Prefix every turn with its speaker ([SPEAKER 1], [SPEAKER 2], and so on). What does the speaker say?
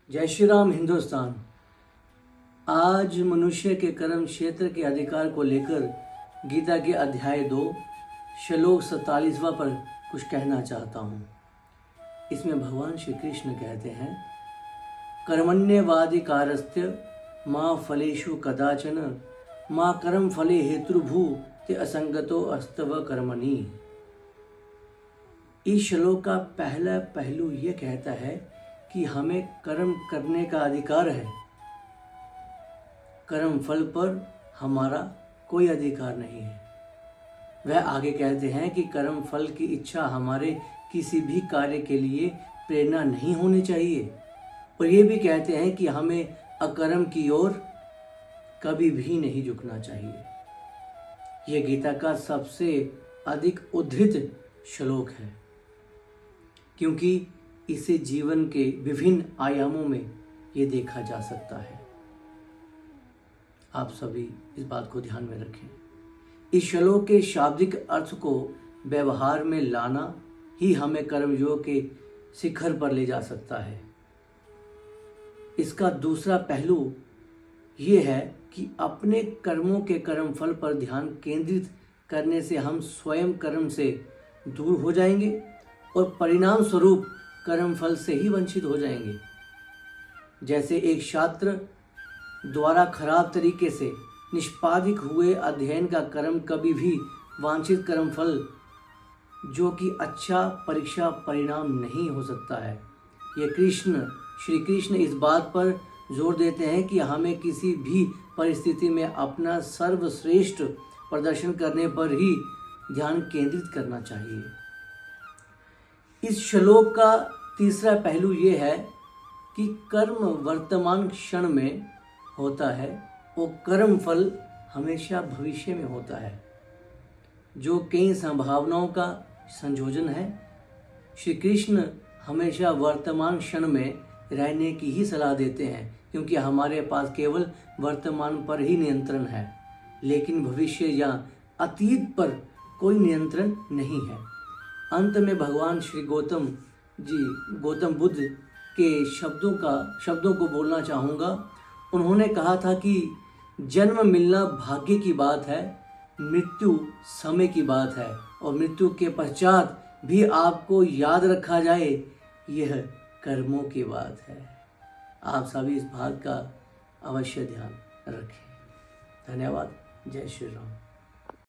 [SPEAKER 1] जय श्री राम हिंदुस्तान। आज मनुष्य के कर्म क्षेत्र के अधिकार को लेकर गीता के अध्याय 2 श्लोक 47वां पर कुछ कहना चाहता हूँ। इसमें भगवान श्री कृष्ण कहते हैं, कर्मण्येवाधिकारस्त्य माँ फलेषु कदाचन माँ कर्म फले हेतुर्भू ते असंगतो अस्तव कर्मणि। इस श्लोक का पहला पहलू यह कहता है कि हमें कर्म करने का अधिकार है। कर्म फल पर हमारा कोई अधिकार नहीं है। वह आगे कहते हैं कि कर्म फल की इच्छा हमारे किसी भी कार्य के लिए प्रेरणा नहीं होनी चाहिए, और ये भी कहते हैं कि हमें अकर्म की ओर कभी भी नहीं झुकना चाहिए। यह गीता का सबसे अधिक उद्धृत श्लोक है, क्योंकि इसे जीवन के विभिन्न आयामों में ये देखा जा सकता है। आप सभी इस बात को ध्यान में रखें। इस श्लोक के शाब्दिक अर्थ को व्यवहार में लाना ही हमें कर्मयोग के शिखर पर ले जा सकता है। इसका दूसरा पहलू ये है कि अपने कर्मों के कर्म फल पर ध्यान केंद्रित करने से हम स्वयं कर्म से दूर हो जाएंगे और परिणाम स्वरूप कर्म फल से ही वंचित हो जाएंगे। जैसे एक छात्र द्वारा खराब तरीके से निष्पादित हुए अध्ययन का कर्म कभी भी वांछित कर्म फल जो कि अच्छा परीक्षा परिणाम नहीं हो सकता है। ये श्री कृष्ण इस बात पर जोर देते हैं कि हमें किसी भी परिस्थिति में अपना सर्वश्रेष्ठ प्रदर्शन करने पर ही ध्यान केंद्रित करना चाहिए। इस श्लोक का तीसरा पहलू ये है कि कर्म वर्तमान क्षण में होता है और कर्म फल हमेशा भविष्य में होता है, जो कई संभावनाओं का संयोजन है। श्री कृष्ण हमेशा वर्तमान क्षण में रहने की ही सलाह देते हैं, क्योंकि हमारे पास केवल वर्तमान पर ही नियंत्रण है, लेकिन भविष्य या अतीत पर कोई नियंत्रण नहीं है। अंत में भगवान श्री गौतम बुद्ध के शब्दों को बोलना चाहूँगा। उन्होंने कहा था कि जन्म मिलना भाग्य की बात है, मृत्यु समय की बात है, और मृत्यु के पश्चात भी आपको याद रखा जाए, यह कर्मों की बात है। आप सभी इस बात का अवश्य ध्यान रखें। धन्यवाद। जय श्री राम।